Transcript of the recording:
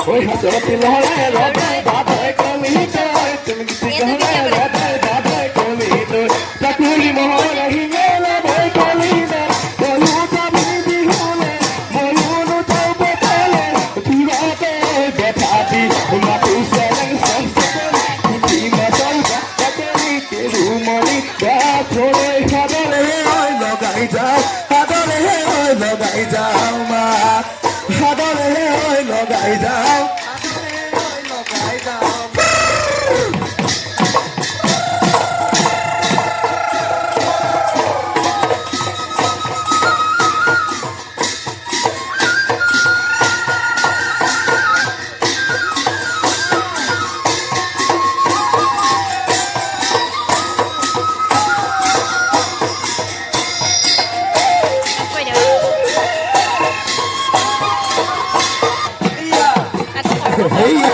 ওই হাসতি লহড়ায় রবায় বাধায় কমি তোর তুমি গীতি কহড়ায় রবায় বাধায় কমি তোর চাকুরি মোহর হিঙে লবায় কমি তোর বলু যাবি বিহুনে ময়ূর যাবে তলে তুরাতে দেখাবি মাতু সেলং সংসকল কুটি মতল বাতানি তেরু মনি ছোড়ে হাদলে লগাই যাও হাদলে লগাই যাও মা হাদলে লগাই যাও লগাই যাও Hey